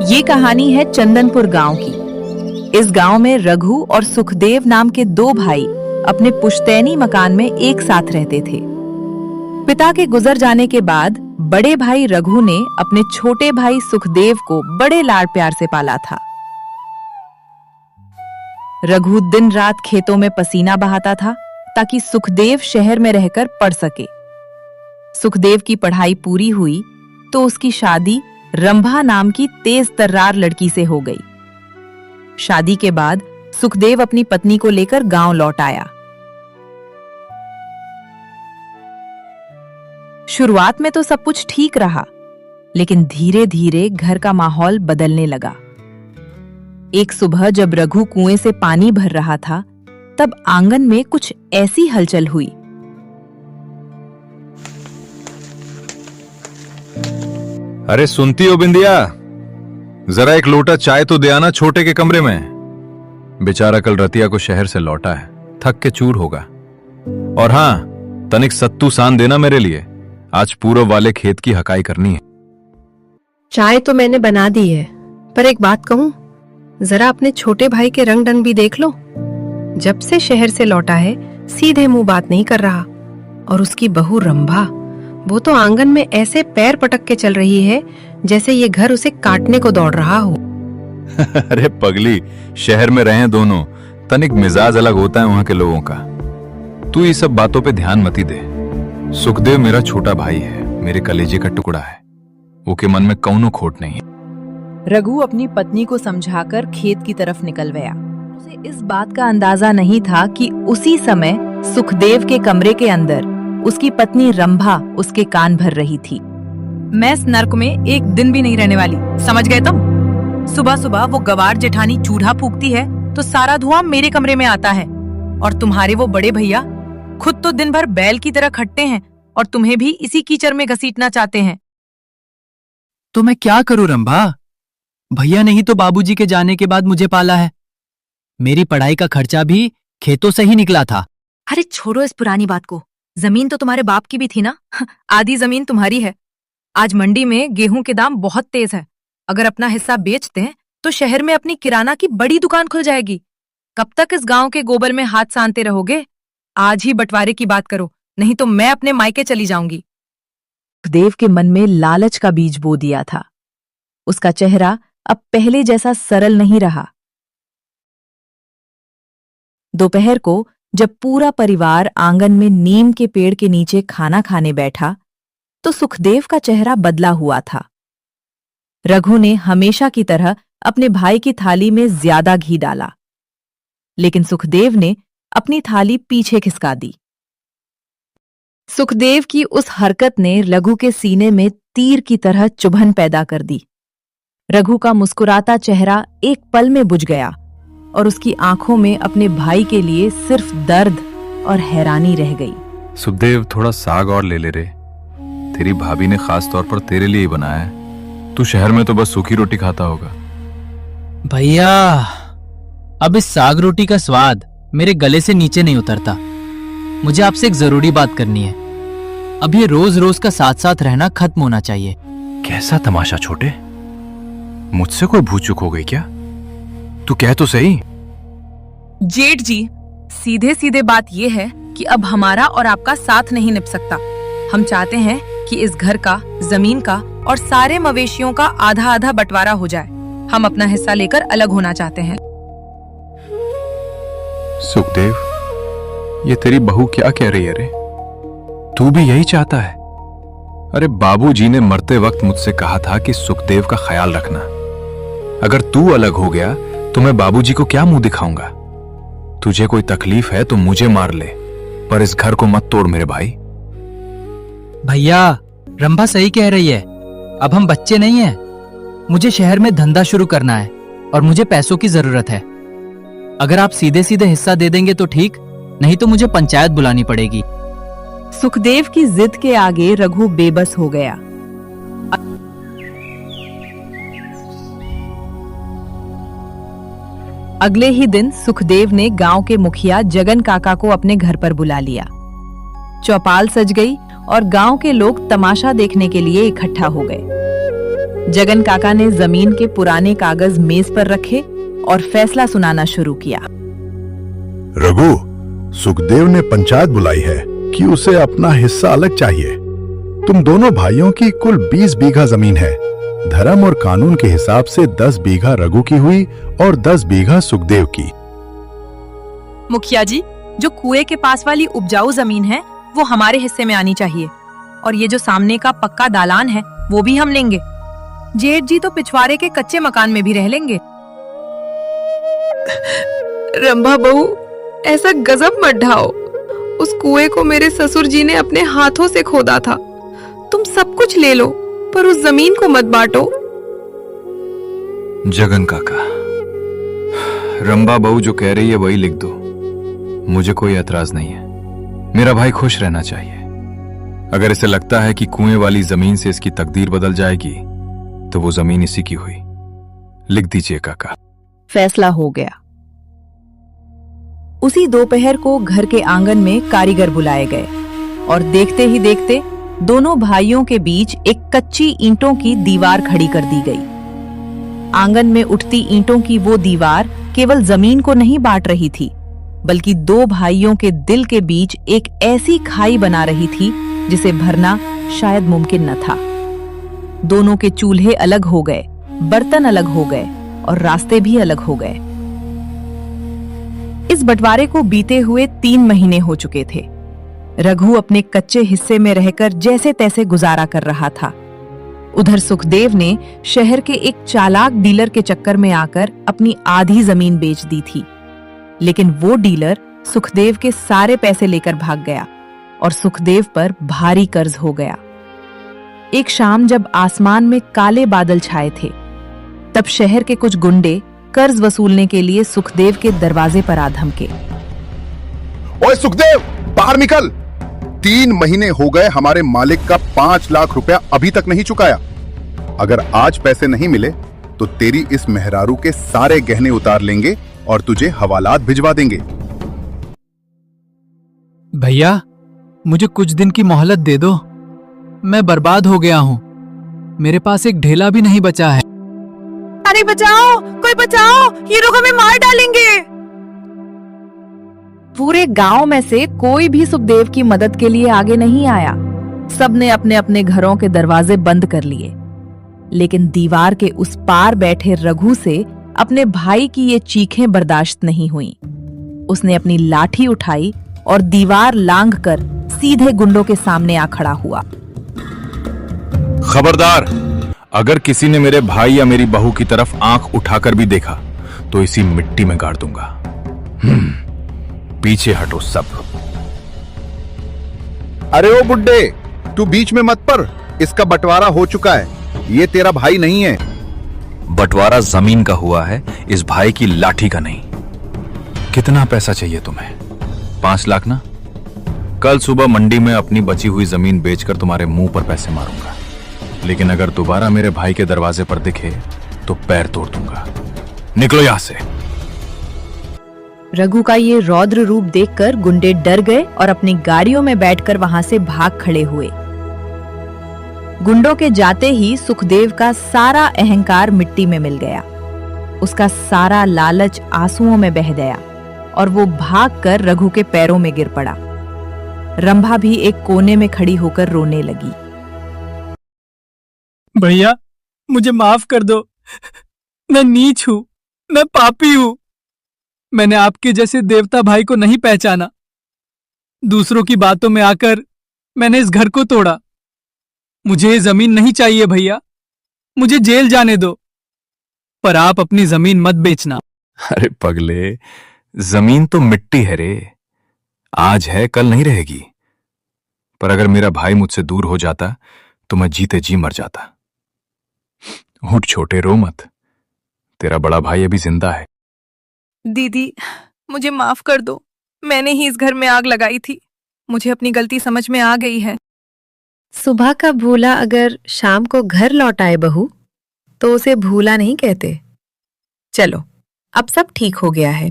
ये कहानी है चंदनपुर गांव की। इस गांव में रघु और सुखदेव नाम के दो भाई अपने पुश्तैनी मकान में एक साथ रहते थे। पिता के गुजर जाने के बाद बड़े भाई रघु ने अपने छोटे भाई सुखदेव को बड़े लाड प्यार से पाला था। रघु दिन रात खेतों में पसीना बहाता था ताकि सुखदेव शहर में रहकर पढ़ सके। सुखदेव की पढ़ाई पूरी हुई तो उसकी शादी रंभा नाम की तेज तर्रार लड़की से हो गई। शादी के बाद सुखदेव अपनी पत्नी को लेकर गांव लौट आया। शुरुआत में तो सब कुछ ठीक रहा, लेकिन धीरे धीरे घर का माहौल बदलने लगा। एक सुबह जब रघु कुएं से पानी भर रहा था, तब आंगन में कुछ ऐसी हलचल हुई। अरे सुनती हो बिंदिया, जरा एक लोटा चाय तो दे आना छोटे के कमरे में। बेचारा कल रतिया को शहर से लौटा है, थक के चूर होगा। और हाँ, तनिक सत्तू सान देना मेरे लिए, आज पूरब वाले खेत की हकाई करनी है। चाय तो मैंने बना दी है, पर एक बात कहूं, जरा अपने छोटे भाई के रंग ढंग भी देख लो। जब से शहर से लौटा है सीधे मुंह बात नहीं कर रहा, और उसकी बहू रंभा, वो तो आंगन में ऐसे पैर पटक के चल रही है जैसे ये घर उसे काटने को दौड़ रहा हो। अरे पगली, शहर में रहे दोनों, तनिक मिजाज अलग होता है वहां के लोगों का। तू ये सब बातों पे ध्यान मती दे। सुखदेव मेरा छोटा भाई है, मेरे कलेजे का टुकड़ा है, वो के मन में कौनो खोट नहीं है। रघु अपनी पत्नी को समझाकर खेत की तरफ निकल गया। उसे इस बात का अंदाजा नहीं था कि उसी समय सुखदेव के कमरे के अंदर उसकी पत्नी रंभा उसके कान भर रही थी। मैं इस नर्क में एक दिन भी नहीं रहने वाली, समझ गए तुम? सुबह सुबह वो गवार जेठानी चूल्हा फूकती है तो सारा धुआं मेरे कमरे में आता है, और तुम्हारे वो बड़े भैया खुद तो दिन भर बैल की तरह खटते हैं और तुम्हें भी इसी कीचड़ में घसीटना चाहते हैं। तो मैं क्या करूं रंभा? भैया ने ही तो बाबूजी के जाने के बाद मुझे पाला है। मेरी पढ़ाई का खर्चा भी खेतों से ही निकला था। अरे छोड़ो इस पुरानी बात को, जमीन तो तुम्हारे बाप की भी थी ना, आधी जमीन तुम्हारी है। आज मंडी में गेहूं के दाम बहुत तेज है, अगर अपना हिस्सा बेचते हैं तो शहर में अपनी किराना की बड़ी दुकान खुल जाएगी। कब तक इस गांव के गोबर में हाथ सानते रहोगे? आज ही बंटवारे की बात करो, नहीं तो मैं अपने मायके चली जाऊंगी। देव के मन में लालच का बीज बो दिया था। उसका चेहरा अब पहले जैसा सरल नहीं रहा। दोपहर को जब पूरा परिवार आंगन में नीम के पेड़ के नीचे खाना खाने बैठा, तो सुखदेव का चेहरा बदला हुआ था। रघु ने हमेशा की तरह अपने भाई की थाली में ज्यादा घी डाला, लेकिन सुखदेव ने अपनी थाली पीछे खिसका दी। सुखदेव की उस हरकत ने रघु के सीने में तीर की तरह चुभन पैदा कर दी। रघु का मुस्कुराता चेहरा एक पल में बुझ गया और उसकी आंखों में अपने भाई के लिए सिर्फ दर्द और हैरानी रह गई। सुखदेव, थोड़ा साग और ले ले रे, तेरी भाभी ने खास तौर पर तेरे लिए ही बनाया है। तू शहर में तो बस सूखी रोटी खाता होगा। भैया, अब इस साग रोटी का स्वाद मेरे गले से नीचे नहीं उतरता। मुझे आपसे एक जरूरी बात करनी है। अब ये रोज रोज का साथ साथ रहना खत्म होना चाहिए। कैसा तमाशा छोटे, मुझसे कोई भूल चूक हो गई क्या? तू कह तो सही। जेठ जी, सीधे सीधे बात यह है कि अब हमारा और आपका साथ नहीं निभ सकता। हम चाहते हैं कि इस घर का, जमीन का और सारे मवेशियों का आधा आधा बंटवारा हो जाए। हम अपना हिस्सा लेकर अलग होना चाहते हैं। सुखदेव, ये तेरी बहू क्या कह रही है रे? तू भी यही चाहता है? अरे बाबूजी ने मरते वक्त मुझसे कहा था कि सुखदेव का ख्याल रखना। अगर तू अलग हो गया तो मैं बाबूजी को क्या मुंह दिखाऊंगा? तुझे कोई तकलीफ है तो मुझे मार ले, पर इस घर को मत तोड़ मेरे भाई। भैया, रंभा सही कह रही है। अब हम बच्चे नहीं हैं। मुझे शहर में धंधा शुरू करना है और मुझे पैसों की जरूरत है। अगर आप सीधे सीधे हिस्सा दे देंगे तो ठीक, नहीं तो मुझे पंचायत बुलानी पड़ेगी। सुखदेव की जिद के आगे रघु बेबस हो गया। अगले ही दिन सुखदेव ने गांव के मुखिया जगन काका को अपने घर पर बुला लिया। चौपाल सज गई और गांव के लोग तमाशा देखने के लिए इकट्ठा हो गए। जगन काका ने जमीन के पुराने कागज मेज पर रखे और फैसला सुनाना शुरू किया। रघु, सुखदेव ने पंचायत बुलाई है कि उसे अपना हिस्सा अलग चाहिए। तुम दोनों भाइयों की कुल 20 बीघा जमीन है। धर्म और कानून के हिसाब से 10 बीघा रघु की हुई और 10 बीघा सुखदेव की। मुखिया जी, जो कुएं के पास वाली उपजाऊ जमीन है वो हमारे हिस्से में आनी चाहिए, और ये जो सामने का पक्का दालान है वो भी हम लेंगे। जेठ जी तो पिछवाड़े के कच्चे मकान में भी रह लेंगे। रंभा बहू, ऐसा गजब मत ढाओ। उस कुएं को मेरे ससुर जी ने अपने हाथों से खोदा था। तुम सब कुछ ले लो, पर उस जमीन को मत बांटो। जगन काका, रंबा बहू जो कह रही है वही लिख दो। मुझे कोई एतराज नहीं है। मेरा भाई खुश रहना चाहिए। अगर इसे लगता है कि कुएं वाली जमीन से इसकी तकदीर बदल जाएगी तो वो जमीन इसी की हुई। लिख दीजिए काका। फैसला हो गया। उसी दोपहर को घर के आंगन में कारीगर बुलाए गए और देखते ही देखते दोनों भाइयों के बीच एक कच्ची ईंटों की दीवार खड़ी कर दी गई। आंगन में उठती ईंटों की वो दीवार केवल जमीन को नहीं बांट रही थी, बल्कि दो भाइयों के दिल के बीच एक ऐसी खाई बना रही थी जिसे भरना शायद मुमकिन न था। दोनों के चूल्हे अलग हो गए, बर्तन अलग हो गए और रास्ते भी अलग हो गए। इस बंटवारे को बीते हुए 3 महीने हो चुके थे। रघु अपने कच्चे हिस्से में रहकर जैसे तैसे गुजारा कर रहा था। उधर सुखदेव ने शहर के एक चालाक डीलर के चक्कर में आकर अपनी आधी जमीन बेच दी थी, लेकिन वो डीलर सुखदेव के सारे पैसे लेकर भाग गया और सुखदेव पर भारी कर्ज हो गया। एक शाम जब आसमान में काले बादल छाए थे, तब शहर के कुछ गुंडे कर्ज वसूलने के लिए सुखदेव के दरवाजे पर आ धमके। ओए सुखदेव, बाहर निकल। 3 महीने हो गए हमारे मालिक का 5 लाख रुपया अभी तक नहीं चुकाया। अगर आज पैसे नहीं मिले तो तेरी इस मेहरारू के सारे गहने उतार लेंगे और तुझे हवालात भिजवा देंगे। भैया, मुझे कुछ दिन की मोहलत दे दो। मैं बर्बाद हो गया हूँ। मेरे पास एक ढेला भी नहीं बचा है। अरे बचाओ, कोई बचाओ, ये लोग हमें मार डालेंगे। पूरे गांव में से कोई भी सुखदेव की मदद के लिए आगे नहीं आया। सबने अपने अपने घरों के दरवाजे बंद कर लिए, लेकिन दीवार के उस पार बैठे रघु से अपने भाई की ये चीखें बर्दाश्त नहीं हुई। उसने अपनी लाठी उठाई और दीवार लांघकर सीधे गुंडों के सामने आ खड़ा हुआ। खबरदार, अगर किसी ने मेरे भाई या मेरी बहू की तरफ आंख उठाकर भी देखा तो इसी मिट्टी में गाड़ दूंगा। पीछे हटो सब। अरे ओ बुड्ढे, तू बीच में मत पड़। इसका बंटवारा हो चुका है। ये तेरा भाई नहीं है। बंटवारा जमीन का हुआ है, इस भाई की लाठी का नहीं। कितना पैसा चाहिए तुम्हें? 5 लाख ना? कल सुबह मंडी में अपनी बची हुई जमीन बेचकर तुम्हारे मुंह पर पैसे मारूंगा, लेकिन अगर दोबारा मेरे भाई के दरवाजे पर दिखे तो पैर तोड़ दूंगा। निकलो यहां से। रघु का ये रौद्र रूप देखकर गुंडे डर गए और अपनी गाड़ियों में बैठकर वहां से भाग खड़े हुए। गुंडों के जाते ही सुखदेव का सारा अहंकार मिट्टी में मिल गया। उसका सारा लालच आंसुओं में बह गया और वो भागकर रघु के पैरों में गिर पड़ा। रंभा भी एक कोने में खड़ी होकर रोने लगी। भैया, मुझे माफ कर दो। मैं नीच हूं, मैं पापी हूं। मैंने आपके जैसे देवता भाई को नहीं पहचाना। दूसरों की बातों में आकर मैंने इस घर को तोड़ा। मुझे ये जमीन नहीं चाहिए भैया, मुझे जेल जाने दो, पर आप अपनी जमीन मत बेचना। अरे पगले, जमीन तो मिट्टी है रे। आज है, कल नहीं रहेगी। पर अगर मेरा भाई मुझसे दूर हो जाता तो मैं जीते जी मर जाता। उठ छोटे, रो मत। तेरा बड़ा भाई अभी जिंदा है। दीदी, मुझे माफ कर दो। मैंने ही इस घर में आग लगाई थी। मुझे अपनी गलती समझ में आ गई है। सुबह का भूला अगर शाम को घर लौट आए बहू, तो उसे भूला नहीं कहते। चलो, अब सब ठीक हो गया है।